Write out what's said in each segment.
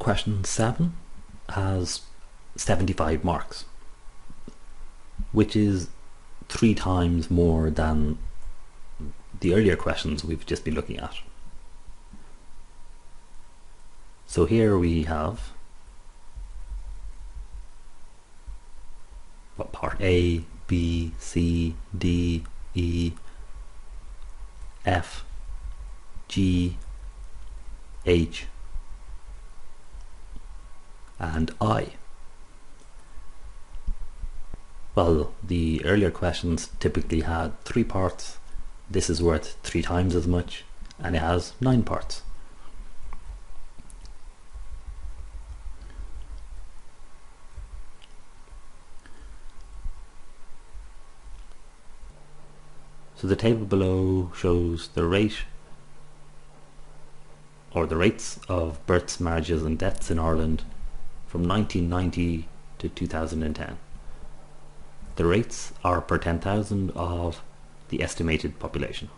question 7 has 75 marks, which is 3 times more than the earlier questions we've just been looking at. So here we have part A, B, C, D, E, F, G, H, and I. Well, the earlier questions typically had 3 parts. This is worth 3 times as much, and it has 9 parts. So the table below shows the rate or the rates of births, marriages and deaths in Ireland from 1990 to 2010. The rates are per 10,000 of the estimated population.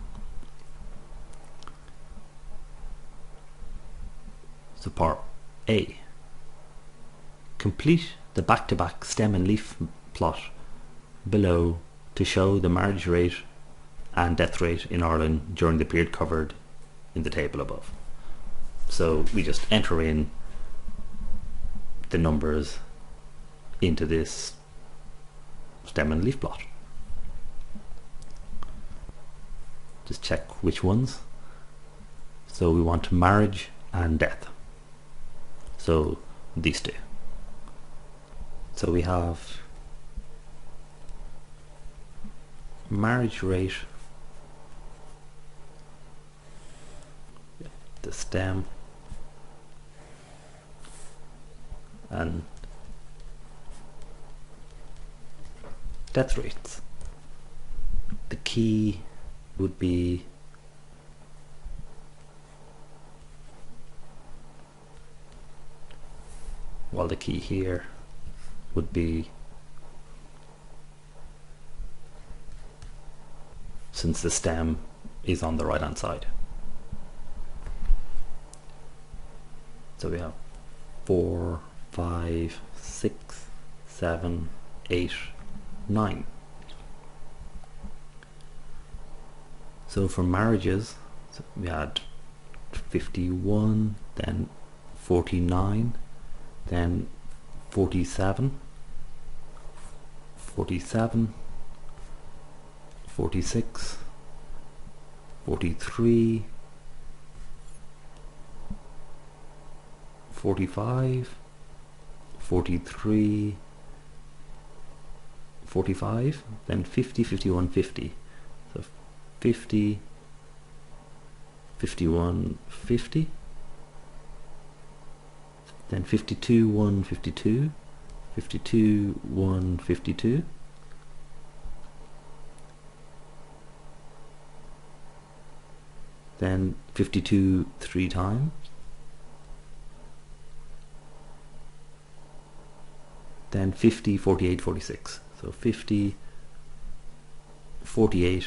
So part A. Complete the back-to-back stem and leaf plot below to show the marriage rate and death rate in Ireland during the period covered in the table above. So we just enter in the numbers into this stem and leaf plot. Just check which ones. So we want marriage and death. So these two. So we have marriage rate, the stem, and death rates. The key would be the key here would be, since the stem is on the right hand side. So we have 4, 5, 6, 7, 8, 9. So for marriages, so we had 51, then 49, then 47, 47, 46, 43, 45, 43, 45, then 50, 51, 50. So 50, 51, 50, then 52, 1, 52, 52, 1, 52, then 52 3 times, then 50, 48, 46. So 50, 48,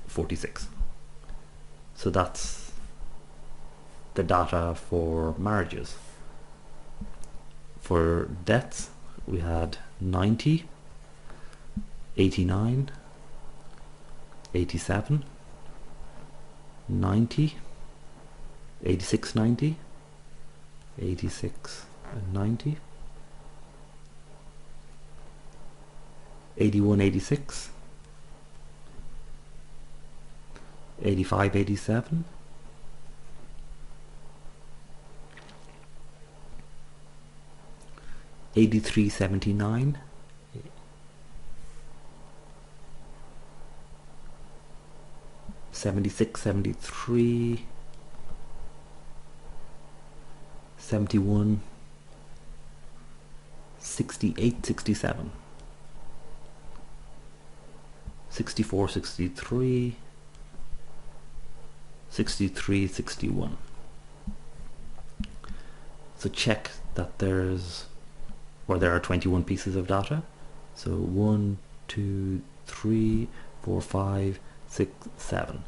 46. So that's the data for marriages. For deaths, we had 90, 89, 87, 90, 86, 90, 86 and 90, 81, 86, 85, 87, 83, 79, 76, 73, 71, 68, 67, 64, 63, 63, 61. So check that there are 21 pieces of data. So 1, 2, 3, 4, 5, 6, 7.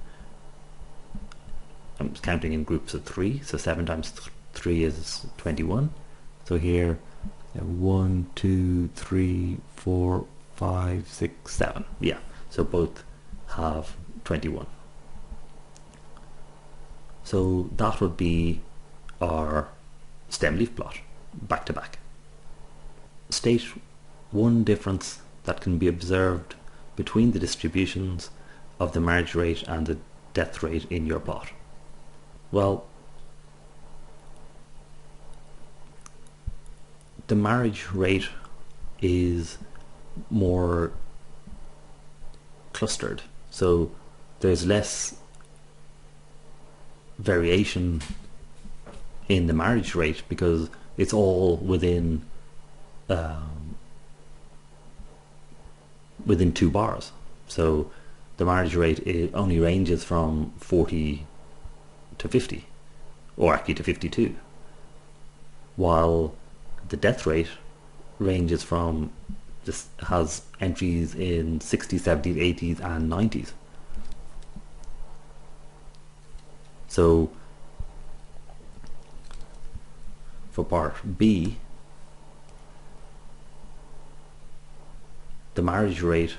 I'm counting in groups of 3, so 7 times 3 is 21. So here, 1, 2, 3, 4, 5, 6, 7. Yeah, so both have 21. So that would be our stem leaf plot, back to back. State one difference that can be observed between the distributions of the marriage rate and the death rate in your plot. Well, the marriage rate is more clustered, so there's less variation in the marriage rate because it's all within 2 bars. So the marriage rate only ranges from 40 to 50, or actually to 52, while the death rate ranges from, this has entries in 60s, 70s, 80s and 90s. So for part B, the marriage rate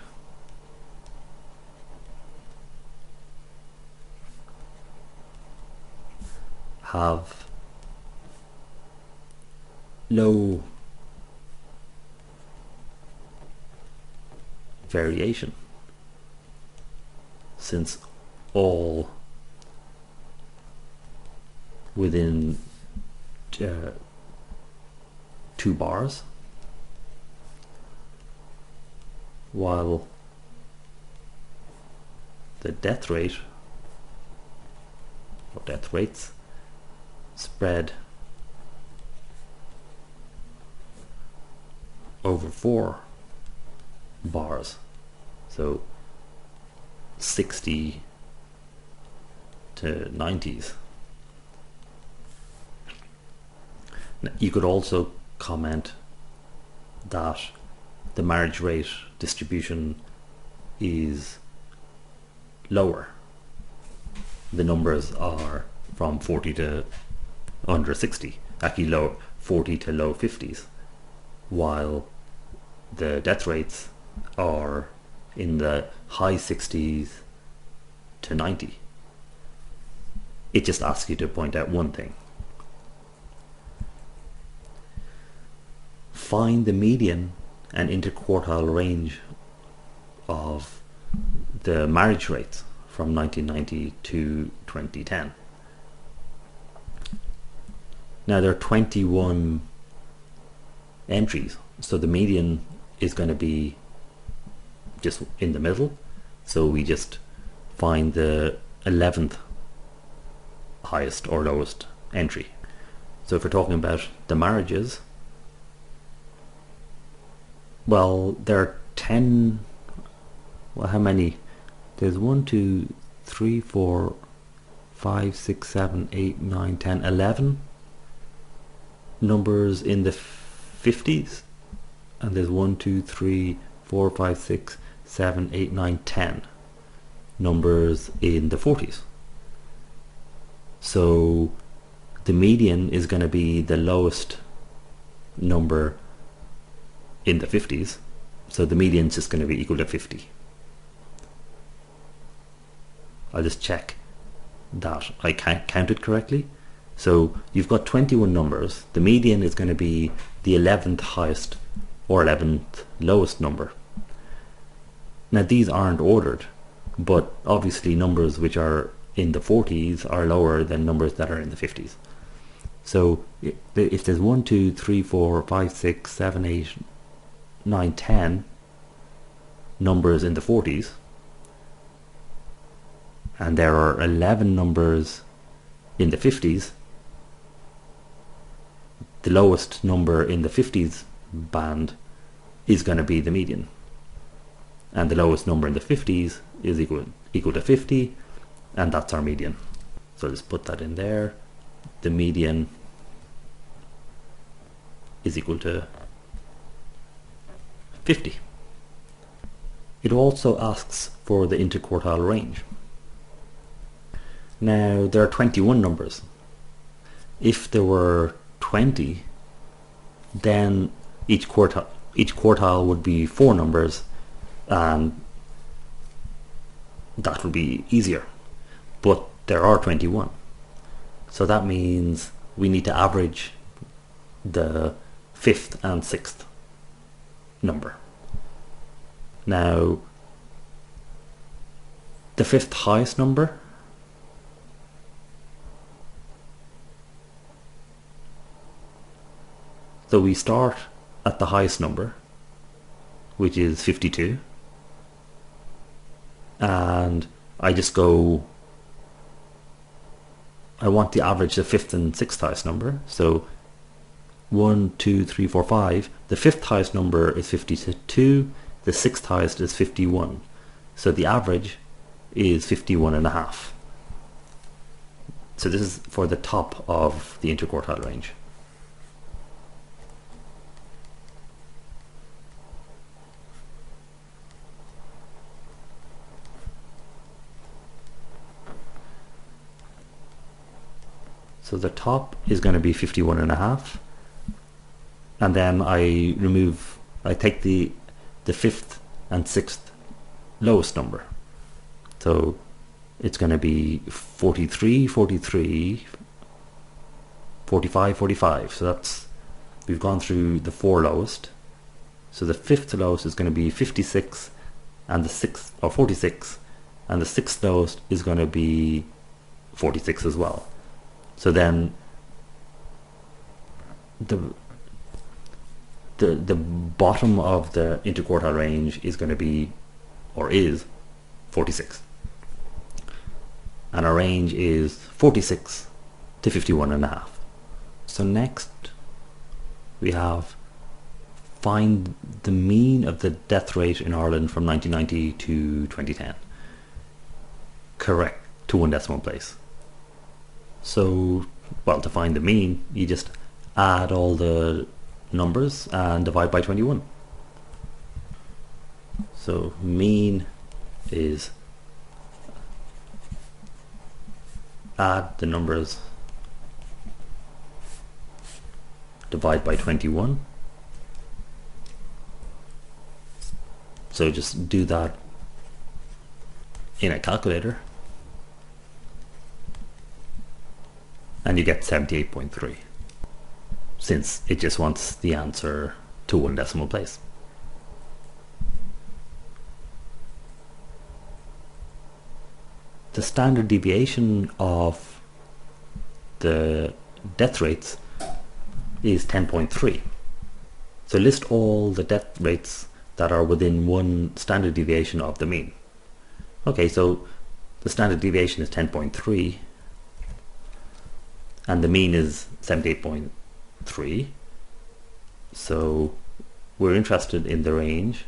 have no variation, since all within 2 bars, while the death rate or death rates spread over 4 bars, so 60 to 90s. Now, you could also comment that the marriage rate distribution is lower. The numbers are from 40 to under 60, actually low 40 to low 50s, while the death rates are in the high 60s to 90. It just asks you to point out one thing. Find the median and interquartile range of the marriage rates from 1990 to 2010. Now there are 21 entries, so the median is going to be just in the middle, so we just find the 11th highest or lowest entry. So if we're talking about the marriages, well, there are 10, well, how many? There's 1, 2, 3, 4, 5, 6, 7, 8, 9, 10, 11 numbers in the 50s, and there's 1, 2, 3, 4, 5, 6, 7, 8, 9, 10 numbers in the 40s. So the median is going to be the lowest number in the 50s, so the median is just going to be equal to 50. I'll just check that I counted correctly. So you've got 21 numbers. The median is going to be the 11th highest or 11th lowest number. Now these aren't ordered, but obviously numbers which are in the 40s are lower than numbers that are in the 50s. So if there's 1, 2, 3, 4, 5, 6, 7, 8, 9, 10 numbers in the 40s, and there are 11 numbers in the 50s, the lowest number in the 50s band is going to be the median, and the lowest number in the 50s is equal to 50, and that's our median. So let's put that in there. The median is equal to 50. It also asks for the interquartile range. Now there are 21 numbers. If there were 20 then each quartile would be 4 numbers, and that would be easier. But there are 21, so that means we need to average the 5th and 6th number. Now, the 5th highest number so we start at the highest number, which is 52, and I just go, I want the average the 5th and 6th highest number. So 1, 2, 3, 4, 5. The 5th highest number is 52. The 6th highest is 51. So the average is 51.5. So this is for the top of the interquartile range. So the top is going to be 51.5, and then I take the 5th and 6th lowest number. So it's going to be 43, 43, 45, 45. So that's, we've gone through the 4 lowest. So the 5th lowest is going to be 56, and the 6th, or 46, and the 6th lowest is going to be 46 as well. So then the bottom of the interquartile range is going to be, or is, 46. And our range is 46 to 51.5. So next we have find the mean of the death rate in Ireland from 1990 to 2010. Correct to 1 decimal place. So, well, to find the mean, you just add all the numbers and divide by 21. So mean is add the numbers, divide by 21. So just do that in a calculator, and you get 78.3, since it just wants the answer to 1 decimal place. The standard deviation of the death rates is 10.3. So list all the death rates that are within 1 standard deviation of the mean. Okay, so the standard deviation is 10.3 and the mean is 78.3. So we're interested in the range.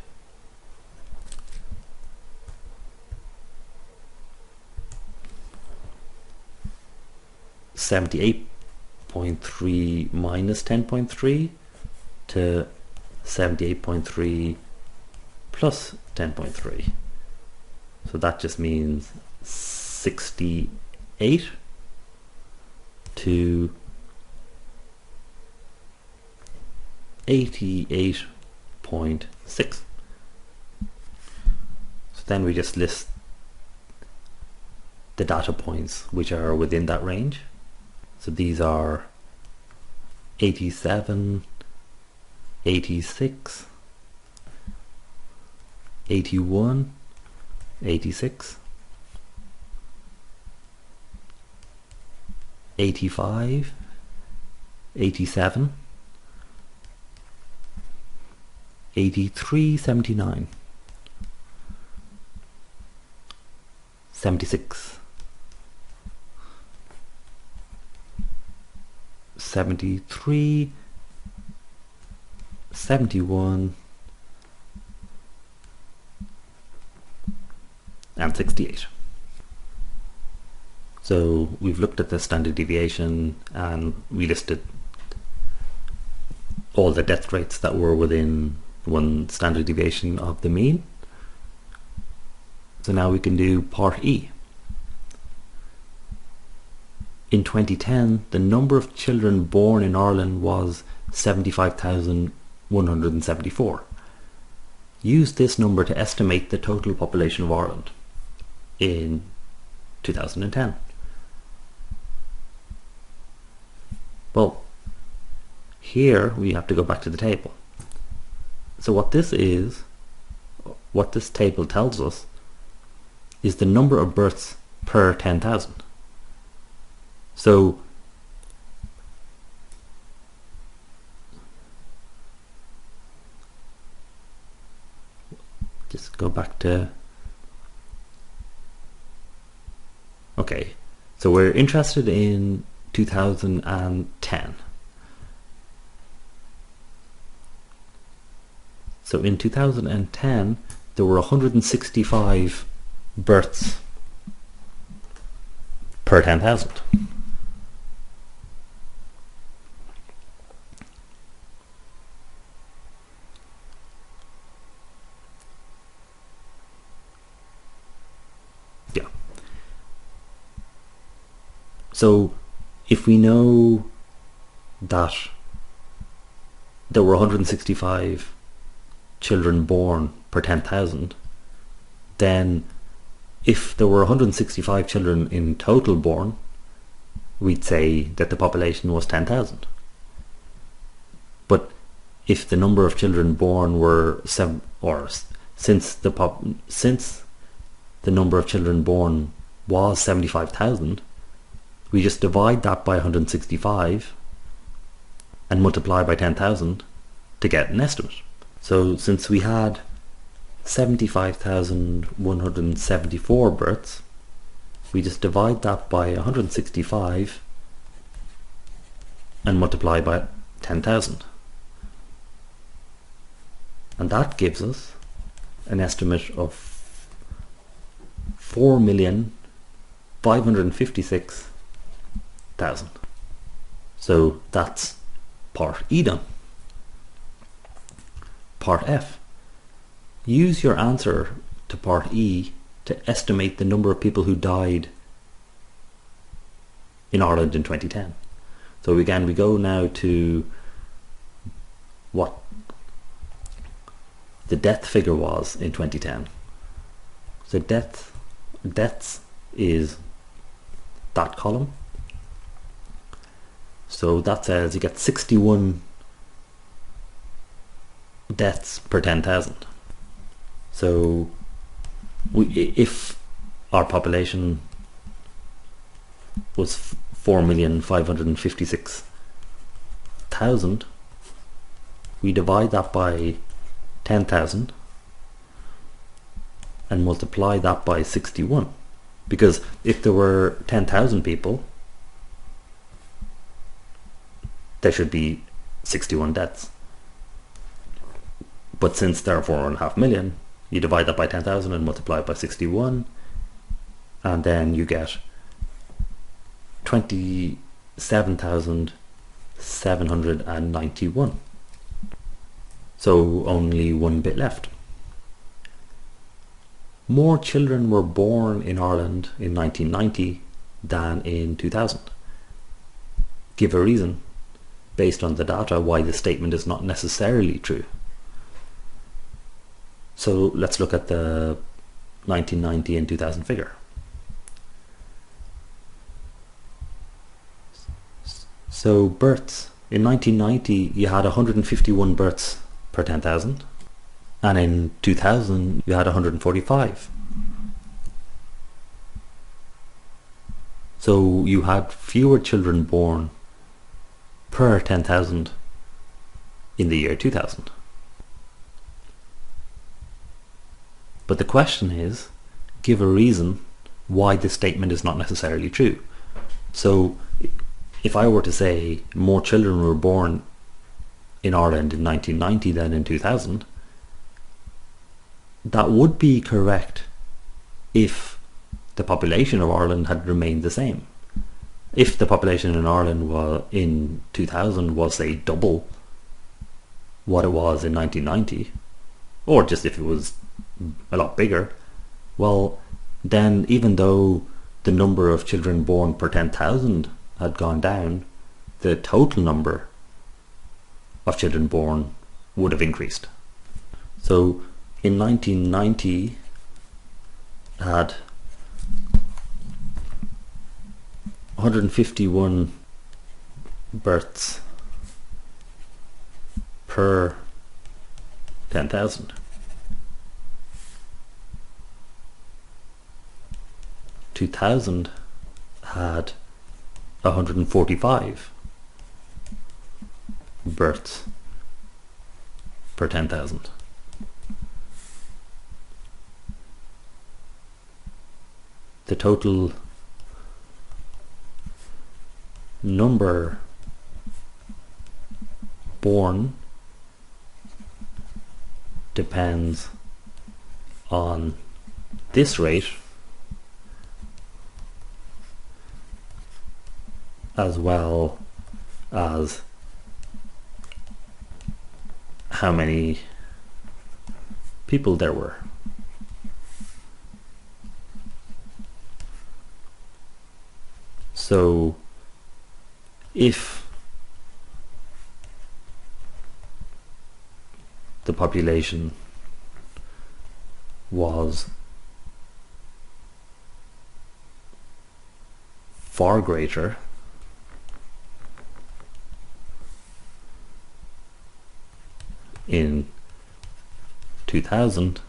(78.3 minus 10.3 to 78.3 plus 10.3. So that just means 68 to 88.6. So then we just list the data points which are within that range. So these are 87, 86, 81, 86, 85, 87, 83, 79, 76, 73, 71, and 68. So we've looked at the standard deviation and we listed all the death rates that were within 1 standard deviation of the mean. So now we can do part E. In 2010, the number of children born in Ireland was 75,174. Use this number to estimate the total population of Ireland in 2010. Well, here we have to go back to the table. So what this table tells us is the number of births per 10,000. So just go back to, okay, so we're interested in 2010. So in 2010 there were 165 births per 10,000. Yeah. So if we know that there were 165 children born per 10,000, then if there were 165 children in total born, we'd say that the population was 10,000. But if the number of children born were since the number of children born was 75,000, we just divide that by 165 and multiply by 10,000 to get an estimate. So since we had 75,174 births, we just divide that by 165 and multiply by 10,000. And that gives us an estimate of 4,556,000. So that's part E done. Part F. Use your answer to part E to estimate the number of people who died in Ireland in 2010. So again, we go now to what the death figure was in 2010. So deaths is that column. So that says you get 61 deaths per 10,000. So if our population was 4,556,000, we divide that by 10,000 and multiply that by 61, because if there were 10,000 people, there should be 61 deaths. But since there are 4.5 million, you divide that by 10,000 and multiply it by 61, and then you get 27,791. So only one bit left. More children were born in Ireland in 1990 than in 2000. Give a reason based on the data why this statement is not necessarily true. So let's look at the 1990 and 2000 figure. So births. In 1990 you had 151 births per 10,000, and in 2000 you had 145. So you had fewer children born per 10,000 in the year 2000. But the question is, give a reason why this statement is not necessarily true. So if I were to say more children were born in Ireland in 1990 than in 2000, that would be correct if the population of Ireland had remained the same. If the population in Ireland in 2000 was, say, double what it was in 1990, or just if it was a lot bigger, well, then even though the number of children born per 10,000 had gone down, the total number of children born would have increased. So in 1990 had 151 births per 10,000. 2000 had 145 births per 10,000. The total number born depends on this rate as well as how many people there were. So if the population was far greater in 2000,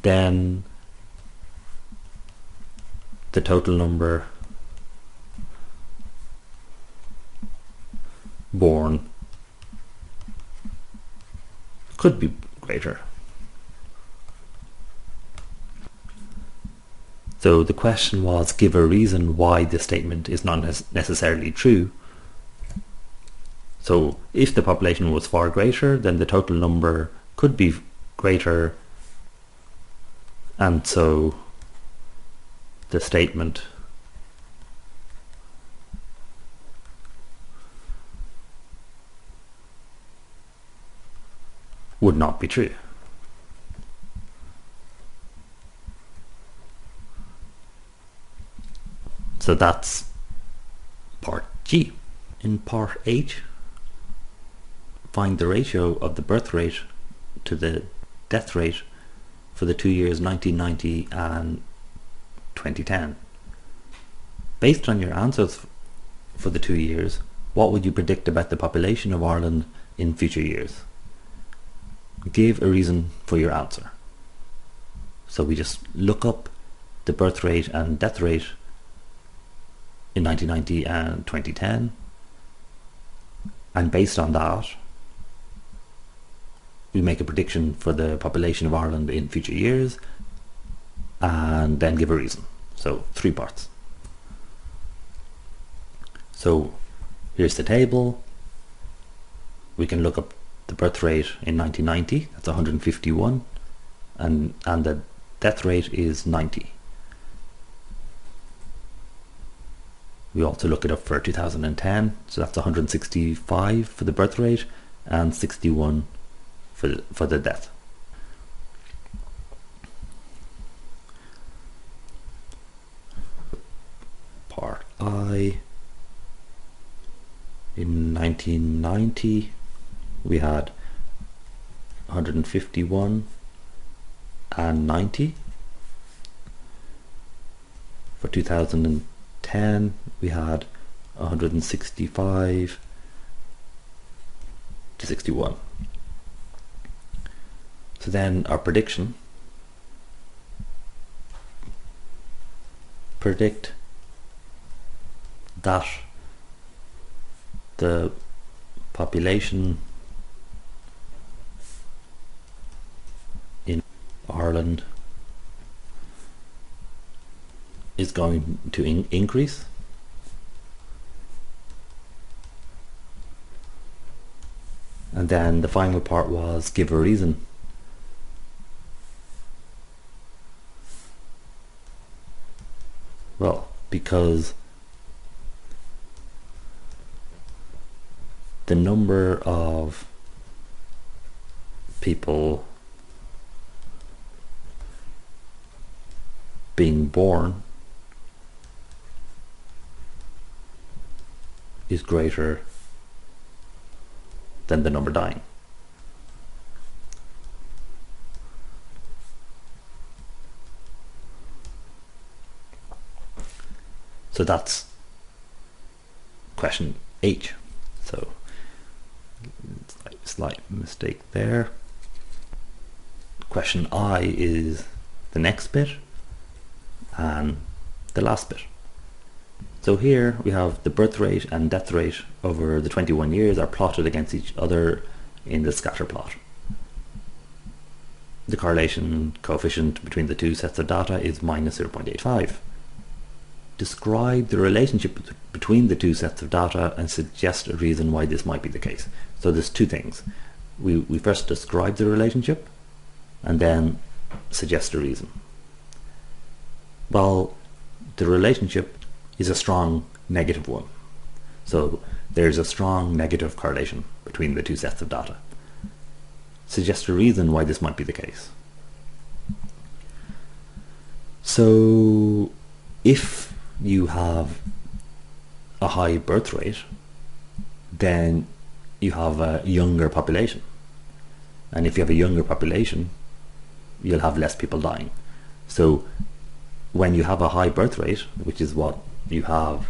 then the total number born could be greater. So the question was, give a reason why this statement is not necessarily true. So if the population was far greater, then the total number could be greater, and so the statement would not be true. So that's part G. In part H, find the ratio of the birth rate to the death rate for the 2 years 1990 and 2010. Based on your answers for the 2 years, what would you predict about the population of Ireland in future years? Give a reason for your answer. So we just look up the birth rate and death rate in 1990 and 2010, and based on that we make a prediction for the population of Ireland in future years, and then give a reason. So 3 parts. So here's the table. We can look up the birth rate in 1990, that's 151, and the death rate is 90. We also look it up for 2010, so that's 165 for the birth rate and 61 for the death. Part I, in 1990 we had 151 and 90. For 2010 we had 165 to 61. So then our prediction, predict that the population in Ireland is going to increase. And then the final part was give a reason. Well, because the number of people being born is greater than the number dying. So that's question H. So slight mistake there. Question I is the next bit and the last bit. So here we have the birth rate and death rate over the 21 years are plotted against each other in the scatter plot. The correlation coefficient between the two sets of data is minus 0.85. Describe the relationship between the two sets of data and suggest a reason why this might be the case. So there's two things. We first describe the relationship and then suggest a reason. Well, the relationship is a strong negative one. So there's a strong negative correlation between the two sets of data. Suggest a reason why this might be the case. So if you have a high birth rate, then you have a younger population. And if you have a younger population, you'll have less people dying. So when you have a high birth rate, which is what you have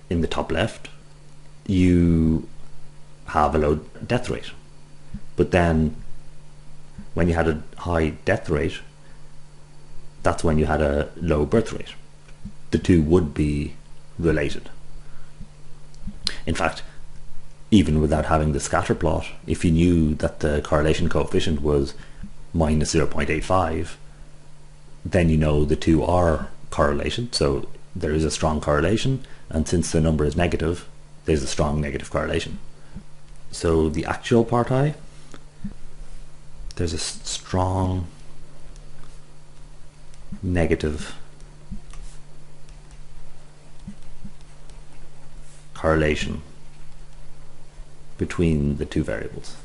in the top left, you have a low death rate. But then when you had a high death rate, that's when you had a low birth rate. The two would be related. In fact, even without having the scatter plot, if you knew that the correlation coefficient was minus 0.85, then you know the two are correlated. So there is a strong correlation, and since the number is negative, there's a strong negative correlation. So the actual part I, there's a strong negative correlation between the two variables.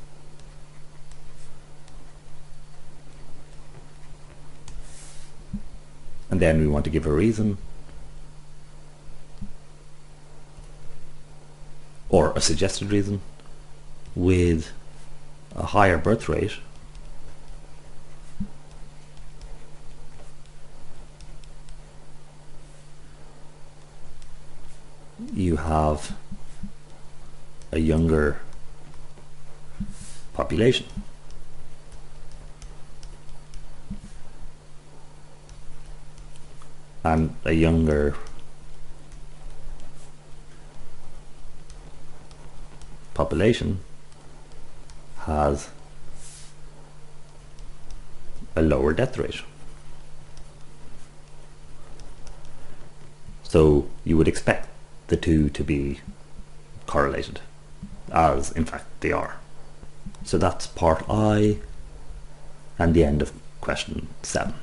And then we want to give a reason or a suggested reason. With a higher birth rate, you have a younger population. And a younger population has a lower death rate. So you would expect the two to be correlated, as in fact they are. So that's part I and the end of question 7.